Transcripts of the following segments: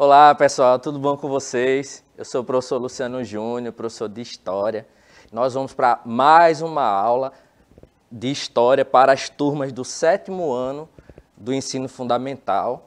Olá pessoal, tudo bom com vocês? Eu sou o professor Luciano Júnior, professor de História. Nós vamos para mais uma aula de História para as turmas do 7º ano do ensino fundamental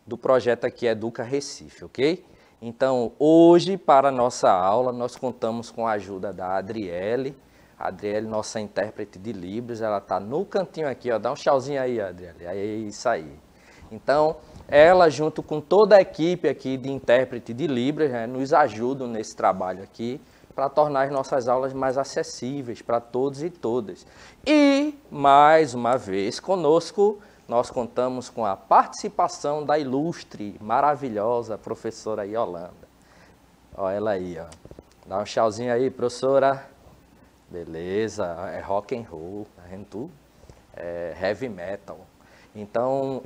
do projeto aqui Educa Recife, ok? Então, hoje, para a nossa aula, nós contamos com a ajuda da Adriele. A Adriele, nossa intérprete de Libras, ela está no cantinho aqui, ó. Dá um tchauzinho aí, Adriele. É isso aí. Então, ela, junto com toda a equipe aqui de intérprete de Libras, né, nos ajudam nesse trabalho aqui para tornar as nossas aulas mais acessíveis para todos e todas. E, mais uma vez, conosco, nós contamos com a participação da ilustre, maravilhosa professora Yolanda. Olha ela aí, ó. Dá um tchauzinho aí, professora. Beleza, é rock and roll, tá vendo tudo? É heavy metal. Então,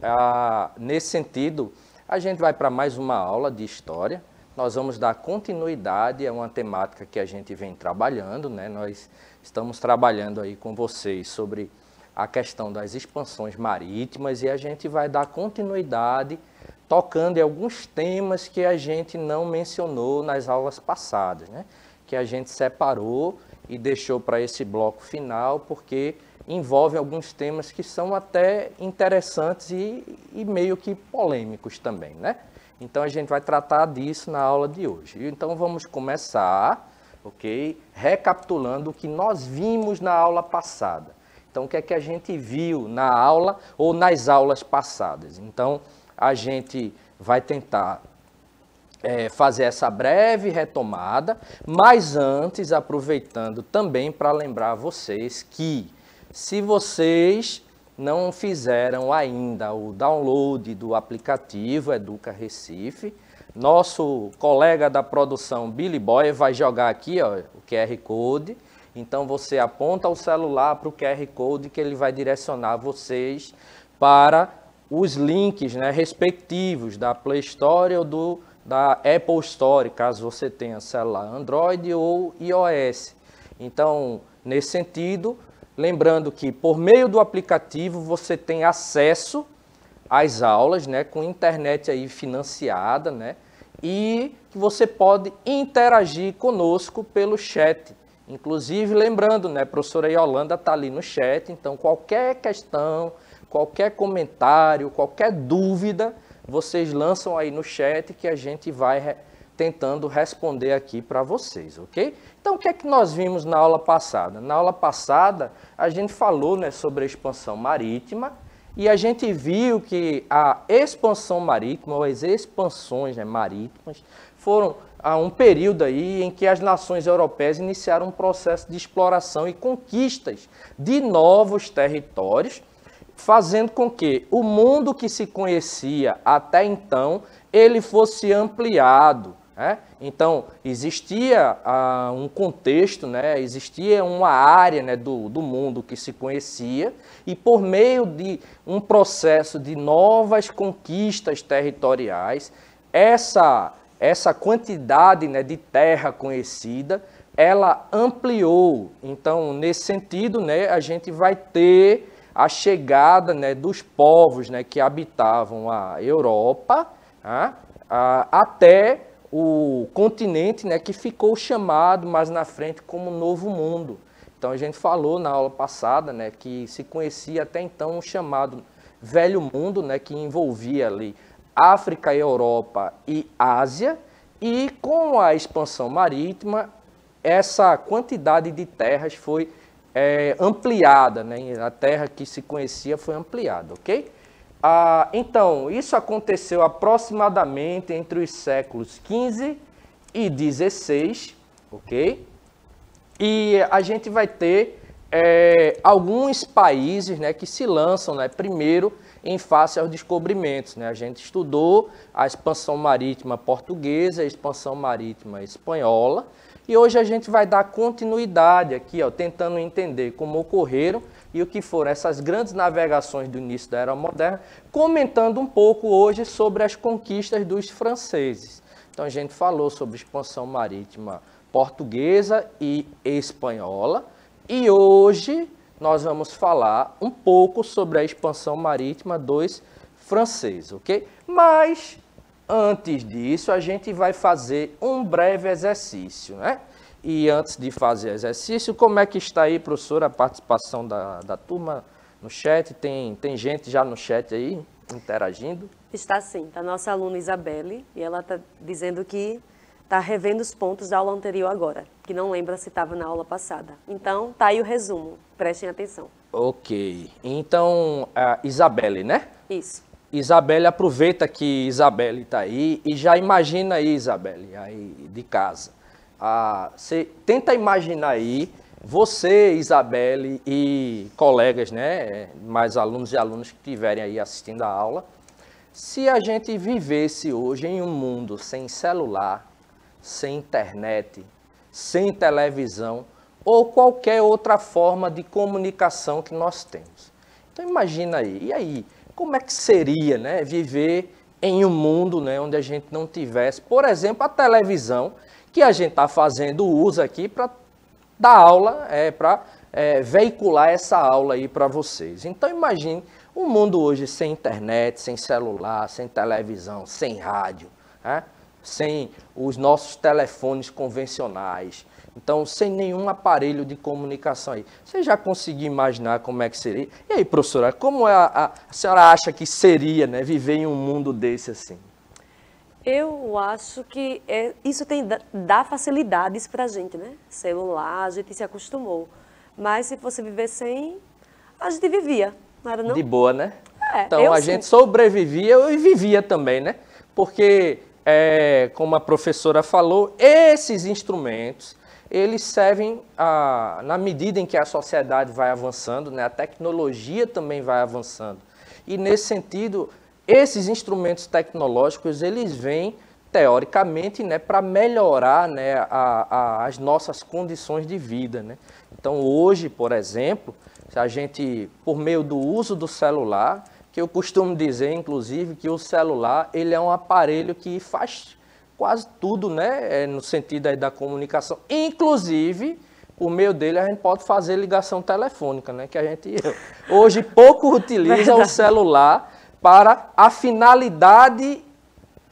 nesse sentido, a gente vai para mais uma aula de História. Nós vamos dar continuidade a uma temática que a gente vem trabalhando, né? Nós estamos trabalhando aí com vocês sobre a questão das expansões marítimas e a gente vai dar continuidade tocando em alguns temas que a gente não mencionou nas aulas passadas, né? Que a gente separou e deixou para esse bloco final, porque envolve alguns temas que são até interessantes e meio que polêmicos também, né? Então, a gente vai tratar disso na aula de hoje. Então, vamos começar, ok? Recapitulando o que nós vimos na aula passada. Então, o que é que a gente viu na aula ou nas aulas passadas? Então, a gente vai tentar fazer essa breve retomada, mas antes, aproveitando também para lembrar vocês que, se vocês não fizeram ainda o download do aplicativo Educa Recife, nosso colega da produção Billy Boy vai jogar aqui, ó, o QR Code. Então você aponta o celular para o QR Code que ele vai direcionar vocês para os links, né, respectivos da Play Store ou da Apple Store, caso você tenha celular Android ou iOS. Então, nesse sentido, lembrando que por meio do aplicativo você tem acesso às aulas, né, com internet aí financiada, né, e que você pode interagir conosco pelo chat. Inclusive, lembrando, né, a professora Yolanda está ali no chat, então qualquer questão, qualquer comentário, qualquer dúvida, vocês lançam aí no chat que a gente vai tentando responder aqui para vocês, ok? Então, o que é que nós vimos na aula passada? Na aula passada, a gente falou, né, sobre a expansão marítima e a gente viu que a expansão marítima, ou as expansões, né, marítimas, foram um período aí em que as nações europeias iniciaram um processo de exploração e conquistas de novos territórios, fazendo com que o mundo que se conhecia até então, ele fosse ampliado, né? Então, existia um contexto, né? Existia uma área, né, do mundo que se conhecia e por meio de um processo de novas conquistas territoriais, essa quantidade, né, de terra conhecida, ela ampliou. Então, nesse sentido, né, a gente vai ter a chegada, né, dos povos, né, que habitavam a Europa, até o continente, né, que ficou chamado mais na frente como Novo Mundo. Então a gente falou na aula passada, né, que se conhecia até então o chamado Velho Mundo, né, que envolvia ali África, Europa e Ásia, e com a expansão marítima, essa quantidade de terras foi ampliada, né? A terra que se conhecia foi ampliada, ok? Então, isso aconteceu aproximadamente entre os séculos XV e XVI, ok? E a gente vai ter alguns países, né, que se lançam, né, primeiro em face aos descobrimentos, né? A gente estudou a expansão marítima portuguesa, a expansão marítima espanhola, e hoje a gente vai dar continuidade aqui, ó, tentando entender como ocorreram e o que foram essas grandes navegações do início da Era Moderna, comentando um pouco hoje sobre as conquistas dos franceses. Então a gente falou sobre expansão marítima portuguesa e espanhola, e hoje nós vamos falar um pouco sobre a expansão marítima dos franceses, ok? Mas Antes disso, a gente vai fazer um breve exercício, né? E antes de fazer exercício, como é que está aí, professora, a participação da turma no chat? Tem gente já no chat aí, interagindo? Está sim, está a nossa aluna Isabelle, e ela está dizendo que está revendo os pontos da aula anterior agora, que não lembra se estava na aula passada. Então, tá aí o resumo, prestem atenção. Ok, então, a Isabelle, né? Isso. Isabelle, aproveita que Isabelle está aí e já imagina aí, Isabelle, aí de casa. Você tenta imaginar aí, você, Isabelle e colegas, né, mais alunos e alunas que estiverem aí assistindo a aula, se a gente vivesse hoje em um mundo sem celular, sem internet, sem televisão ou qualquer outra forma de comunicação que nós temos. Então imagina aí, e aí, como é que seria, né, viver em um mundo, né, onde a gente não tivesse, por exemplo, a televisão, que a gente está fazendo uso aqui para dar aula, para veicular essa aula aí para vocês. Então imagine um mundo hoje sem internet, sem celular, sem televisão, sem rádio, né? Sem os nossos telefones convencionais, então sem nenhum aparelho de comunicação aí. Você já conseguiu imaginar como é que seria? E aí, professora, como a senhora acha que seria, né, viver em um mundo desse assim? Eu acho que isso dá facilidades para a gente, né? Celular, a gente se acostumou. Mas se fosse viver sem, a gente vivia, não era não? De boa, né? Então eu a sim. gente sobrevivia e vivia também, né? Porque, como a professora falou, esses instrumentos, eles servem, na medida em que a sociedade vai avançando, né? A tecnologia também vai avançando. E nesse sentido, esses instrumentos tecnológicos, eles vêm, teoricamente, né, para melhorar, né, as nossas condições de vida, né? Então, hoje, por exemplo, se a gente, por meio do uso do celular, que eu costumo dizer, inclusive, que o celular, ele é um aparelho que faz quase tudo, né, no sentido aí da comunicação. Inclusive, por meio dele, a gente pode fazer ligação telefônica, né, que a gente hoje pouco utiliza o celular para a finalidade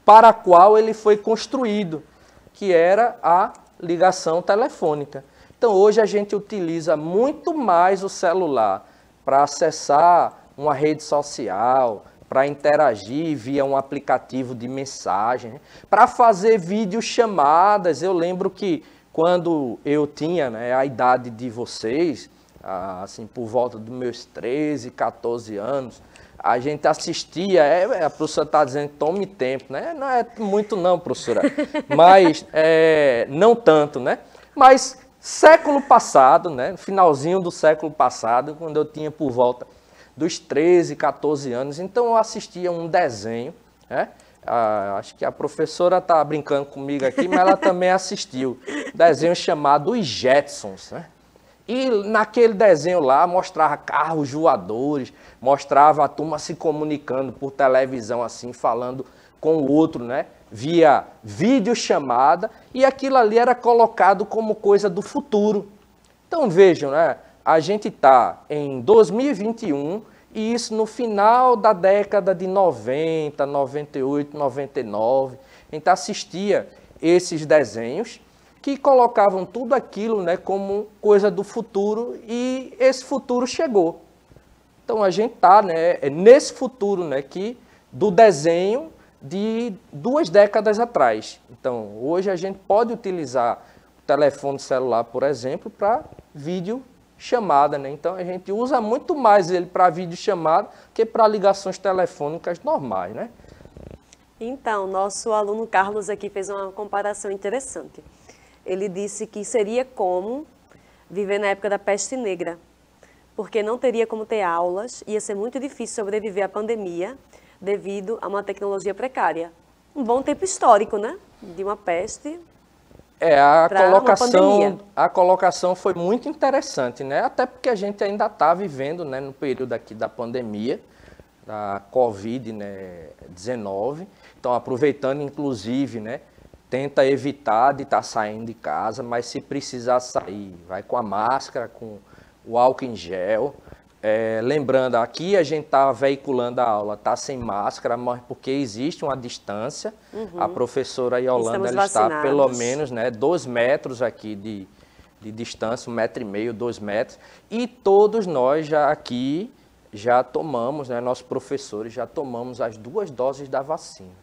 para a qual ele foi construído, que era a ligação telefônica. Então, hoje a gente utiliza muito mais o celular para acessar uma rede social, para interagir via um aplicativo de mensagem, para fazer videochamadas. Eu lembro que quando eu tinha, né, a idade de vocês, assim, por volta dos meus 13, 14 anos, a gente assistia, a professora está dizendo que tome tempo, né? Não é muito não, professora, mas não tanto, né? Mas século passado, né? No finalzinho do século passado, quando eu tinha por volta dos 13, 14 anos, então eu assistia um desenho, né? Acho que a professora está brincando comigo aqui, mas ela também assistiu, desenho chamado Os Jetsons, né? E naquele desenho lá mostrava carros voadores, mostrava a turma se comunicando por televisão, assim, falando com o outro, né? Via videochamada, e aquilo ali era colocado como coisa do futuro. Então vejam, né? A gente está em 2021 e isso no final da década de 90, 98, 99. A gente assistia esses desenhos que colocavam tudo aquilo, né, como coisa do futuro, e esse futuro chegou. Então a gente está, né, nesse futuro, né, do desenho de 2 décadas atrás. Então hoje a gente pode utilizar o telefone celular, por exemplo, para vídeo chamada, né? Então a gente usa muito mais ele para vídeo chamada que para ligações telefônicas normais, né? Então, nosso aluno Carlos aqui fez uma comparação interessante. Ele disse que seria como viver na época da peste negra, porque não teria como ter aulas, ia ser muito difícil sobreviver à pandemia devido a uma tecnologia precária. Um bom tempo histórico, né? De uma peste. A colocação foi muito interessante, né? Até porque a gente ainda está vivendo, né, no período aqui da pandemia, da Covid, né, 19. Então, aproveitando, inclusive, né, tenta evitar de estar saindo de casa, mas se precisar sair, vai com a máscara, com o álcool em gel, lembrando, aqui a gente está veiculando a aula, está sem máscara, mas porque existe uma distância. A professora Yolanda ela está pelo menos 2 metros aqui de distância, 1,5 metro, 2 metros. E todos nós já tomamos, nossos professores já tomamos as 2 doses da vacina.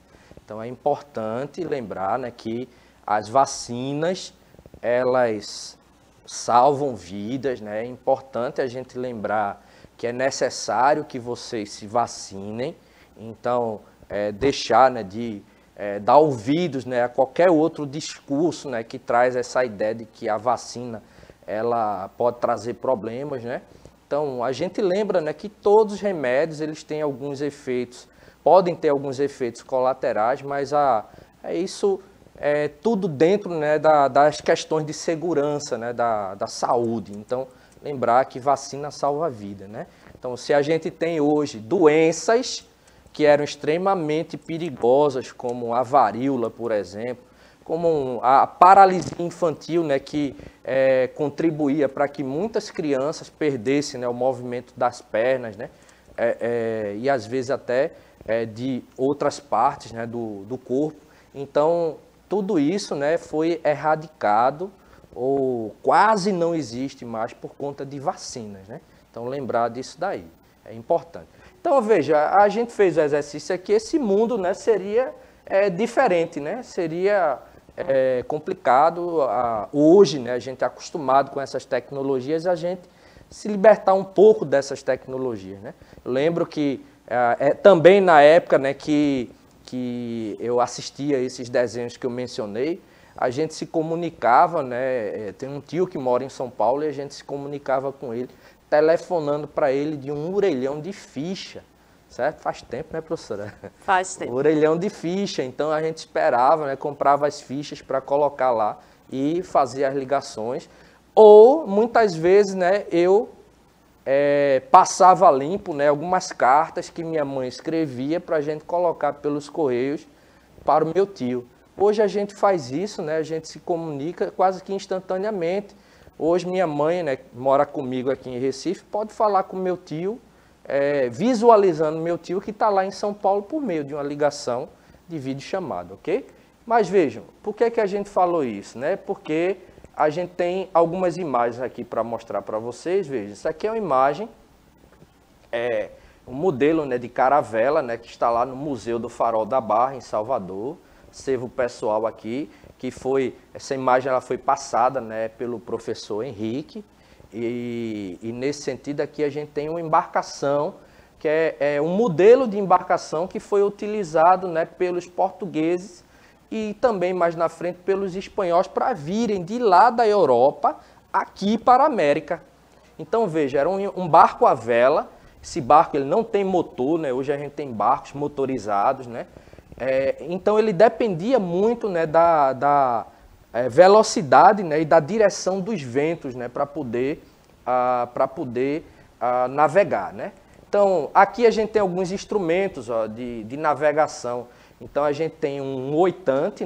Então é importante lembrar que as vacinas, elas salvam vidas, né? É importante a gente lembrar que é necessário que vocês se vacinem, então deixar de dar ouvidos a qualquer outro discurso que traz essa ideia de que a vacina ela pode trazer problemas, né? Então a gente lembra que todos os remédios eles têm alguns efeitos, podem ter alguns efeitos colaterais, mas isso é tudo dentro das questões de segurança, da saúde. Então, lembrar que vacina salva a vida, né? Então, se a gente tem hoje doenças que eram extremamente perigosas, como a varíola, por exemplo, como a paralisia infantil, que contribuía para que muitas crianças perdessem o movimento das pernas, e às vezes até de outras partes do corpo. Então, tudo isso foi erradicado ou quase não existe mais por conta de vacinas, né? Então, lembrar disso daí é importante. Então, veja, a gente fez o exercício aqui, esse mundo seria diferente, seria complicado. Hoje, a gente é acostumado com essas tecnologias, a gente se libertar um pouco dessas tecnologias, né? Eu lembro que também na época que eu assistia esses desenhos que eu mencionei, a gente se comunicava, tem um tio que mora em São Paulo e a gente se comunicava com ele, telefonando para ele de um orelhão de ficha, certo? Faz tempo, né, professora? Faz tempo. Orelhão de ficha, então a gente esperava, comprava as fichas para colocar lá e fazer as ligações, ou muitas vezes, eu passava limpo, algumas cartas que minha mãe escrevia para a gente colocar pelos correios para o meu tio. Hoje a gente faz isso, a gente se comunica quase que instantaneamente. Hoje minha mãe, mora comigo aqui em Recife, pode falar com meu tio, visualizando meu tio que está lá em São Paulo por meio de uma ligação de videochamada, ok? Mas vejam, por que a gente falou isso, Porque a gente tem algumas imagens aqui para mostrar para vocês. Vejam, isso aqui é uma imagem, um modelo de caravela, que está lá no Museu do Farol da Barra, em Salvador. Acervo pessoal aqui, que essa imagem ela foi passada pelo professor Henrique. E nesse sentido aqui a gente tem uma embarcação, que é um modelo de embarcação que foi utilizado pelos portugueses e também mais na frente pelos espanhóis para virem de lá da Europa aqui para a América. Então veja, era um barco à vela. Esse barco ele não tem motor, hoje a gente tem barcos motorizados, então ele dependia muito da velocidade e da direção dos ventos para poder navegar, Então aqui a gente tem alguns instrumentos de navegação. Então a gente tem um oitante,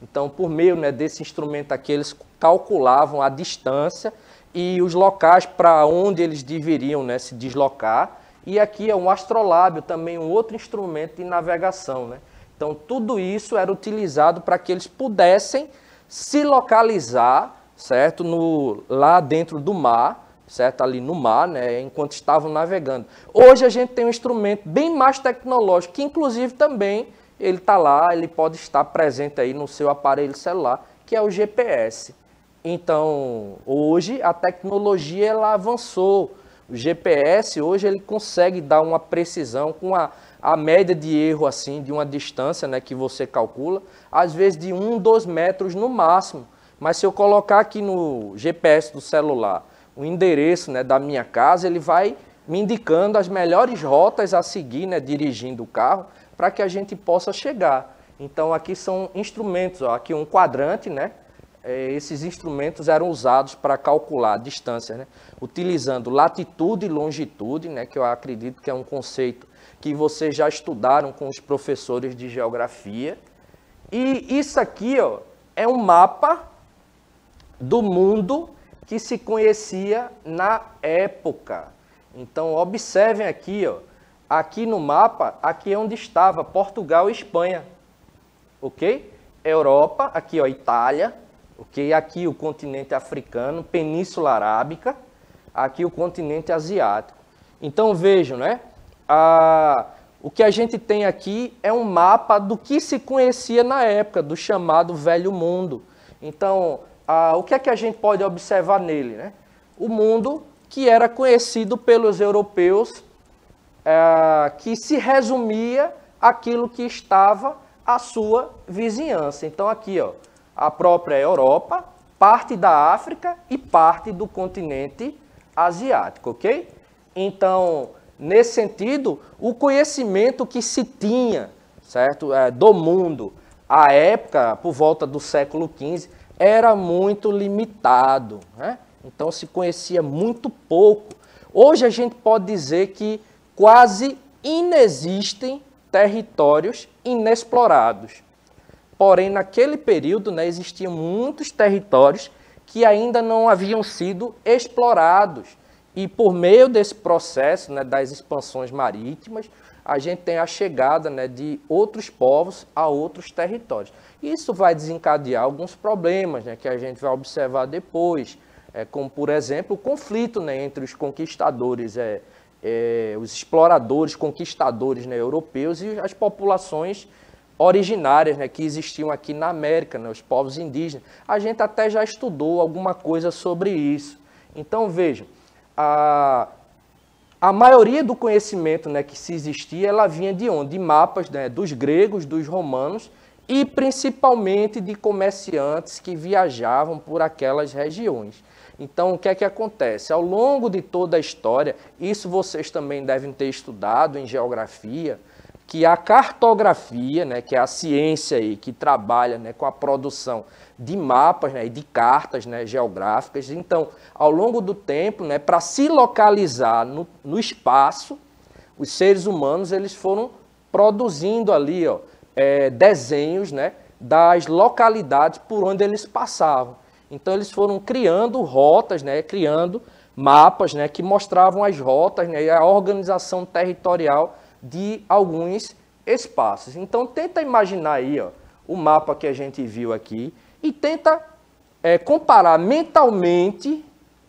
Então por meio desse instrumento aqui eles calculavam a distância e os locais para onde eles deveriam se deslocar. E aqui é um astrolábio, também um outro instrumento de navegação, Então tudo isso era utilizado para que eles pudessem se localizar, certo, lá dentro do mar, certo, ali no mar, enquanto estavam navegando. Hoje a gente tem um instrumento bem mais tecnológico, que inclusive também ele está lá, ele pode estar presente aí no seu aparelho celular, que é o GPS. Então, hoje a tecnologia ela avançou. O GPS hoje ele consegue dar uma precisão com a média de erro assim de uma distância que você calcula, às vezes de 1, 2 metros no máximo. Mas se eu colocar aqui no GPS do celular o endereço da minha casa, ele vai me indicando as melhores rotas a seguir, dirigindo o carro, para que a gente possa chegar. Então aqui são instrumentos, aqui um quadrante, esses instrumentos eram usados para calcular a distância, utilizando latitude e longitude, que eu acredito que é um conceito que vocês já estudaram com os professores de geografia. E isso aqui é um mapa do mundo que se conhecia na época. Então, observem aqui, ó, aqui no mapa, aqui é onde estava Portugal e Espanha, ok? Europa, aqui ó, Itália, ok? Aqui o continente africano, Península Arábica, aqui o continente asiático. Então, vejam, né? O que a gente tem aqui é um mapa do que se conhecia na época, do chamado Velho Mundo. Então, o que é que a gente pode observar nele, né? O mundo que era conhecido pelos europeus, que se resumia aquilo que estava à sua vizinhança. Então aqui, ó, a própria Europa, parte da África e parte do continente asiático, ok? Então, nesse sentido, o conhecimento que se tinha, certo, do mundo à época, por volta do século XV, era muito limitado, né? Então se conhecia muito pouco. Hoje a gente pode dizer que quase inexistem territórios inexplorados. Porém, naquele período, né, existiam muitos territórios que ainda não haviam sido explorados. E por meio desse processo, né, das expansões marítimas, a gente tem a chegada, né, de outros povos a outros territórios. Isso vai desencadear alguns problemas, né, que a gente vai observar depois. Como, por exemplo, o conflito, né, entre os conquistadores, os exploradores, conquistadores, né, europeus e as populações originárias, né, que existiam aqui na América, né, os povos indígenas. A gente até já estudou alguma coisa sobre isso. Então, vejam, a maioria do conhecimento, né, que se existia, ela vinha de onde? De mapas, né, dos gregos, dos romanos e principalmente de comerciantes que viajavam por aquelas regiões. Então, o que é que acontece? Ao longo de toda a história, isso vocês também devem ter estudado em geografia, que a cartografia, né, que é a ciência aí, que trabalha, né, com a produção de mapas, né, e de cartas, né, geográficas. Então, ao longo do tempo, né, para se localizar no espaço, os seres humanos eles foram produzindo ali, ó, desenhos, né, das localidades por onde eles passavam. Então, eles foram criando rotas, né, criando mapas, né, que mostravam as rotas, né, e a organização territorial de alguns espaços. Então, tenta imaginar aí, ó, o mapa que a gente viu aqui e tenta comparar mentalmente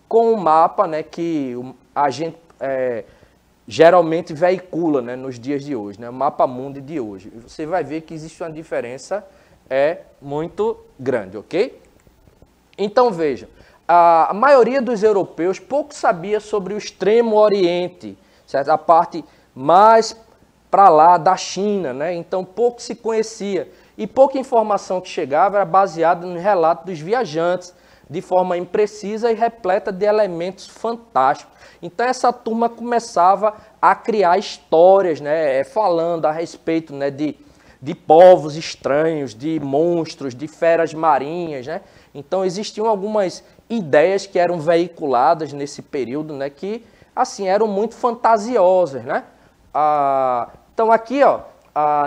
com o mapa, né, que a gente geralmente veicula, né, nos dias de hoje, né, o mapa mundi de hoje. Você vai ver que existe uma diferença muito grande, ok? Então, vejam, a maioria dos europeus pouco sabia sobre o extremo oriente, certo? A parte mais para lá da China, né? Então pouco se conhecia e pouca informação que chegava era baseada no relato dos viajantes, de forma imprecisa e repleta de elementos fantásticos. Então essa turma começava a criar histórias, né? Falando a respeito, né, de povos estranhos, de monstros, de feras marinhas, né? Então existiam algumas ideias que eram veiculadas nesse período, né, que assim eram muito fantasiosas, né? Então aqui, ó,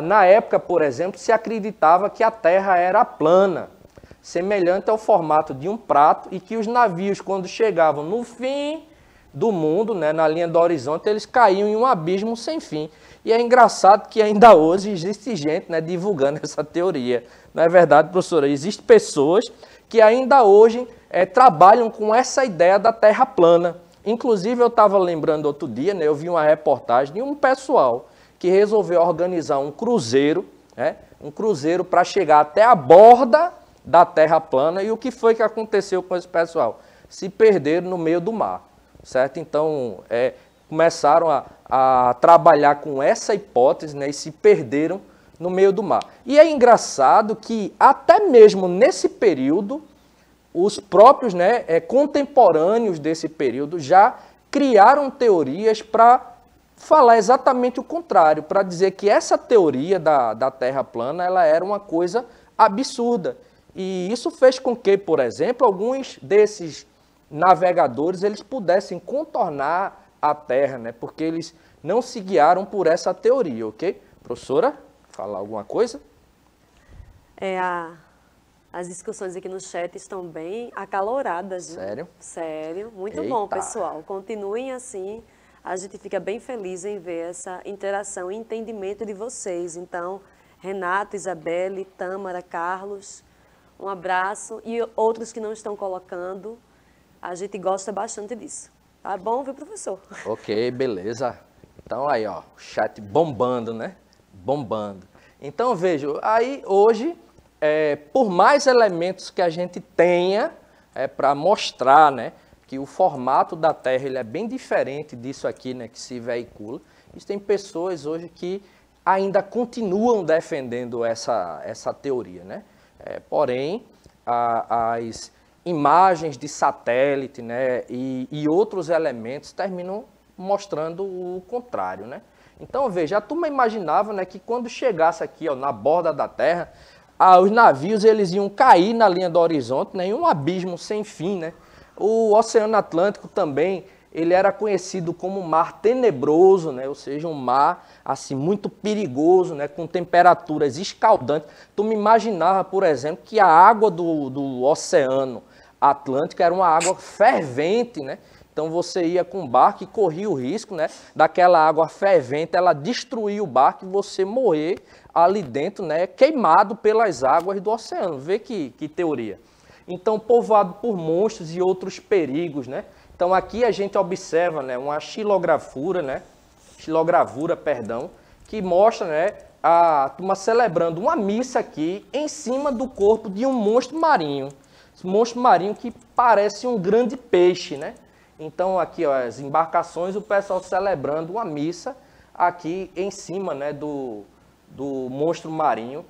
na época, por exemplo, se acreditava que a Terra era plana, semelhante ao formato de um prato, e que os navios, quando chegavam no fim do mundo, né, na linha do horizonte, eles caíam em um abismo sem fim. E é engraçado que ainda hoje existe gente, né, divulgando essa teoria. Não é verdade, professora? Existem pessoas que ainda hoje trabalham com essa ideia da Terra plana. Inclusive, eu estava lembrando outro dia, né, eu vi uma reportagem de um pessoal que resolveu organizar um cruzeiro, né, um cruzeiro para chegar até a borda da Terra plana. E o que foi que aconteceu com esse pessoal? Se perderam no meio do mar, certo? Então, começaram a trabalhar com essa hipótese, né, e se perderam no meio do mar. E é engraçado que até mesmo nesse período, os próprios, né, contemporâneos desse período já criaram teorias para falar exatamente o contrário, para dizer que essa teoria da Terra plana ela era uma coisa absurda. E isso fez com que, por exemplo, alguns desses navegadores eles pudessem contornar a Terra, né, porque eles não se guiaram por essa teoria, ok? Professora, falar alguma coisa? As discussões aqui no chat estão bem acaloradas. Sério? Sério. Muito Eita. bom, pessoal. Continuem assim a gente fica bem feliz em ver essa interação e entendimento de vocês. Então, Renato, Isabelle, Tâmara, Carlos, um abraço. E outros que não estão colocando, a gente gosta bastante disso. Tá bom, viu, professor? Ok, beleza. Então aí, ó, o chat bombando, né? Bombando. Então, vejo, aí hoje, por mais elementos que a gente tenha para mostrar, né, que o formato da Terra ele é bem diferente disso aqui, né, que se veicula, existem pessoas hoje que ainda continuam defendendo essa teoria, né? Porém, as imagens de satélite, né, e outros elementos terminam mostrando o contrário, né? Então, veja, a turma imaginava, né, que quando chegasse aqui, ó, na borda da Terra, os navios eles iam cair na linha do horizonte, né, em um abismo sem fim, né? O Oceano Atlântico também, ele era conhecido como mar tenebroso, né? Ou seja, um mar assim muito perigoso, né? Com temperaturas escaldantes. Tu me imaginava, por exemplo, que a água do Oceano Atlântico era uma água fervente, né? Então você ia com o barco e corria o risco, né, daquela água fervente, ela destruir o barco e você morrer ali dentro, né, queimado pelas águas do oceano. Vê que teoria. Então, povoado por monstros e outros perigos, né? Então, aqui a gente observa, né, uma xilogravura, perdão, que mostra, né, a turma celebrando uma missa aqui em cima do corpo de um monstro marinho. Esse monstro marinho que parece um grande peixe, né? Então, aqui, ó, as embarcações, o pessoal celebrando uma missa aqui em cima, né, do monstro marinho.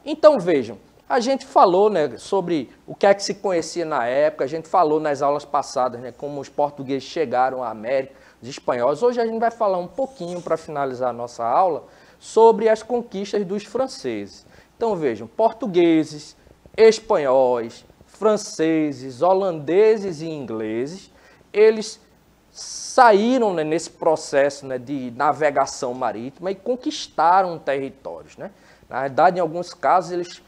Então, vejam. A gente falou, né, sobre o que é que se conhecia na época, a gente falou nas aulas passadas, né, como os portugueses chegaram à América, os espanhóis. Hoje a gente vai falar um pouquinho, para finalizar a nossa aula, sobre as conquistas dos franceses. Então vejam, portugueses, espanhóis, franceses, holandeses e ingleses, eles saíram, né, nesse processo, né, de navegação marítima e conquistaram territórios, né? Na verdade, em alguns casos, eles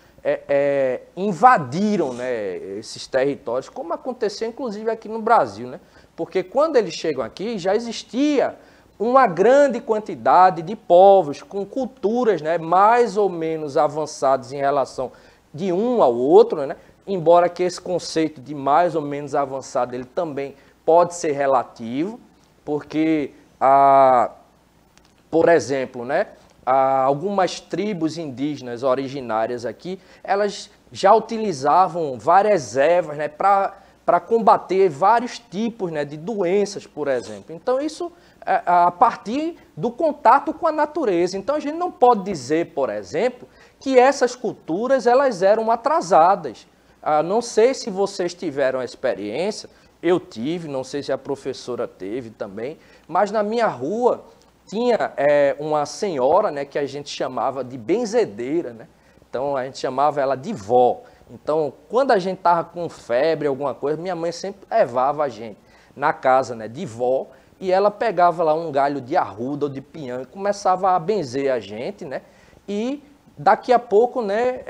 invadiram, né, esses territórios, como aconteceu inclusive aqui no Brasil, né? Porque quando eles chegam aqui já existia uma grande quantidade de povos com culturas, né, mais ou menos avançadas em relação de um ao outro, né? Embora que esse conceito de mais ou menos avançado ele também pode ser relativo, porque por exemplo, né, algumas tribos indígenas originárias aqui, elas já utilizavam várias ervas, né, para combater vários tipos, né, de doenças, por exemplo. Então, isso a partir do contato com a natureza. Então, a gente não pode dizer, por exemplo, que essas culturas elas eram atrasadas. Não sei se vocês tiveram a experiência, eu tive, não sei se a professora teve também, mas na minha rua tinha uma senhora, né, que a gente chamava de benzedeira, né? Então a gente chamava ela de vó. Então quando a gente estava com febre, alguma coisa, minha mãe sempre levava a gente na casa, né, de vó, e ela pegava lá um galho de arruda ou de pinhão e começava a benzer a gente, né? E daqui a pouco, né,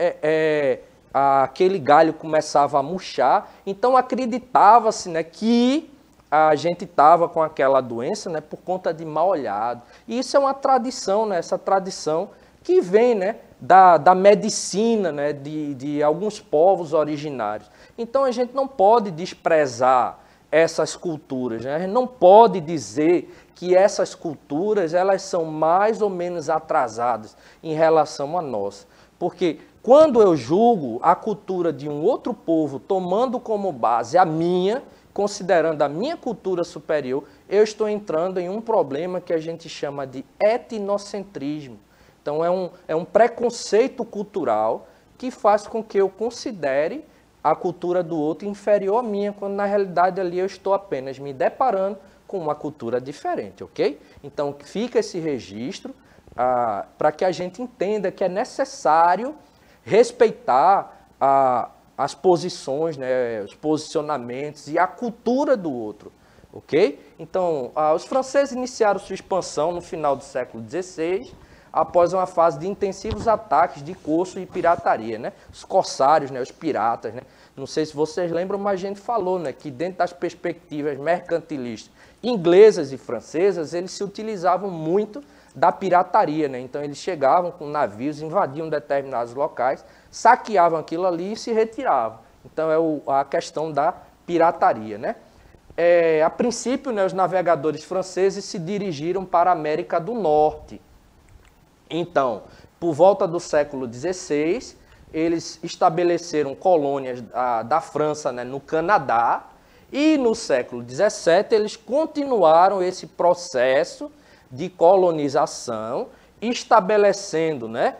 aquele galho começava a murchar, então acreditava-se, né, que a gente estava com aquela doença, né, por conta de mal olhado. E isso é uma tradição, né, essa tradição que vem, né, da medicina, né, de alguns povos originários. Então a gente não pode desprezar essas culturas, né? A gente não pode dizer que essas culturas elas são mais ou menos atrasadas em relação à nossa. Porque quando eu julgo a cultura de um outro povo tomando como base a minha, considerando a minha cultura superior, eu estou entrando em um problema que a gente chama de etnocentrismo. Então é um preconceito cultural que faz com que eu considere a cultura do outro inferior à minha, quando na realidade ali eu estou apenas me deparando com uma cultura diferente, ok? Então fica esse registro para que a gente entenda que é necessário respeitar as posições, né, os posicionamentos e a cultura do outro, ok? Então, os franceses iniciaram sua expansão no final do século XVI, após uma fase de intensivos ataques de corso e pirataria, né? Os corsários, né? Os piratas, né? Não sei se vocês lembram, mas a gente falou, né? Que dentro das perspectivas mercantilistas inglesas e francesas, eles se utilizavam muito da pirataria, né? Então eles chegavam com navios, invadiam determinados locais, saqueavam aquilo ali e se retiravam. Então é a questão da pirataria, né? A princípio, né, os navegadores franceses se dirigiram para a América do Norte. Então, por volta do século XVI, eles estabeleceram colônias da França, né, no Canadá, e no século XVII eles continuaram esse processo de colonização, estabelecendo, né,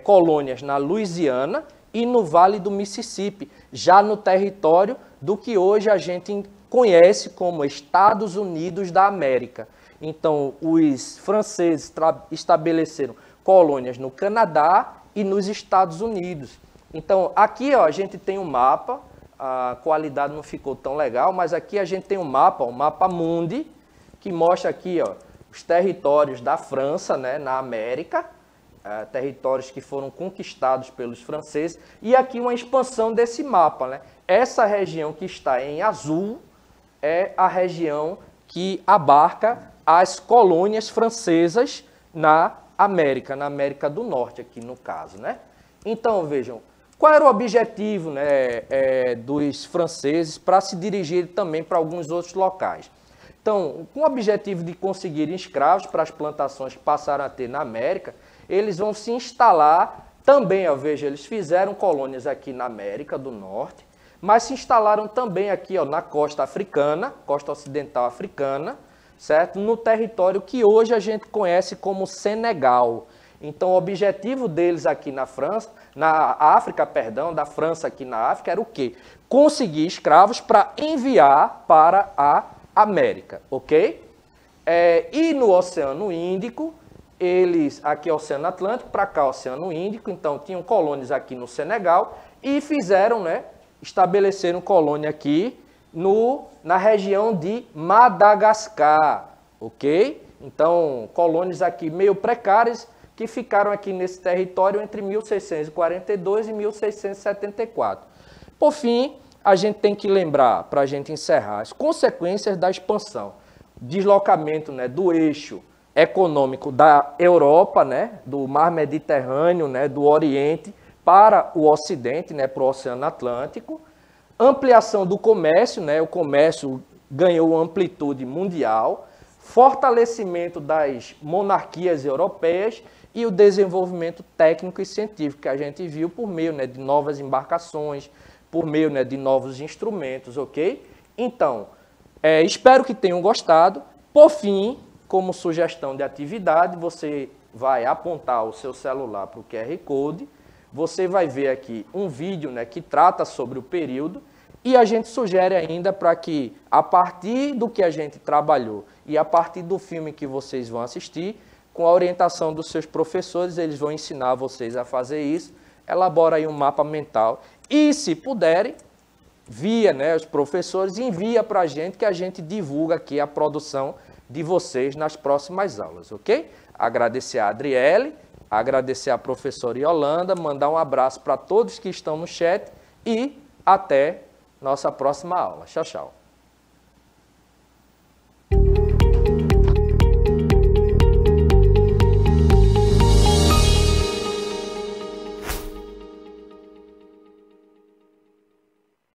colônias na Louisiana e no Vale do Mississippi, já no território do que hoje a gente conhece como Estados Unidos da América. Então, os franceses estabeleceram colônias no Canadá e nos Estados Unidos. Então, aqui ó, a gente tem um mapa, a qualidade não ficou tão legal, mas aqui a gente tem um mapa mundi, que mostra aqui ó, os territórios da França, né, na América, territórios que foram conquistados pelos franceses, e aqui uma expansão desse mapa, né? Essa região que está em azul é a região que abarca as colônias francesas na América do Norte, aqui no caso, né? Então, vejam, qual era o objetivo, né, dos franceses para se dirigir também para alguns outros locais? Então, com o objetivo de conseguirem escravos para as plantações que passaram a ter na América, eles vão se instalar também, ó, veja, eles fizeram colônias aqui na América do Norte, mas se instalaram também aqui ó, na costa africana, costa ocidental africana, certo? No território que hoje a gente conhece como Senegal. Então, o objetivo deles aqui na França, da França aqui na África, era o quê? Conseguir escravos para enviar para a América, ok? E no Oceano Índico, eles, aqui é o Oceano Atlântico, para cá Oceano Índico, então tinham colônias aqui no Senegal e fizeram, né, estabeleceram colônia aqui na região de Madagascar, ok? Então, colônias aqui meio precárias que ficaram aqui nesse território entre 1642 e 1674. Por fim, a gente tem que lembrar, para a gente encerrar, as consequências da expansão, deslocamento, né, do eixo econômico da Europa, né, do Mar Mediterrâneo, né, do Oriente para o Ocidente, né, para o Oceano Atlântico, ampliação do comércio, né, o comércio ganhou amplitude mundial, fortalecimento das monarquias europeias e o desenvolvimento técnico e científico que a gente viu por meio, né, de novas embarcações, por meio, né, de novos instrumentos, ok? Então, espero que tenham gostado. Por fim, como sugestão de atividade, você vai apontar o seu celular para o QR Code, você vai ver aqui um vídeo, né, que trata sobre o período, e a gente sugere ainda para que, a partir do que a gente trabalhou e a partir do filme que vocês vão assistir, com a orientação dos seus professores, eles vão ensinar vocês a fazer isso, elabora aí um mapa mental. E, se puderem, via, né, os professores, envia para a gente divulga aqui a produção de vocês nas próximas aulas, ok? Agradecer a Adriele, agradecer a professora Yolanda, mandar um abraço para todos que estão no chat e até nossa próxima aula. Tchau, tchau.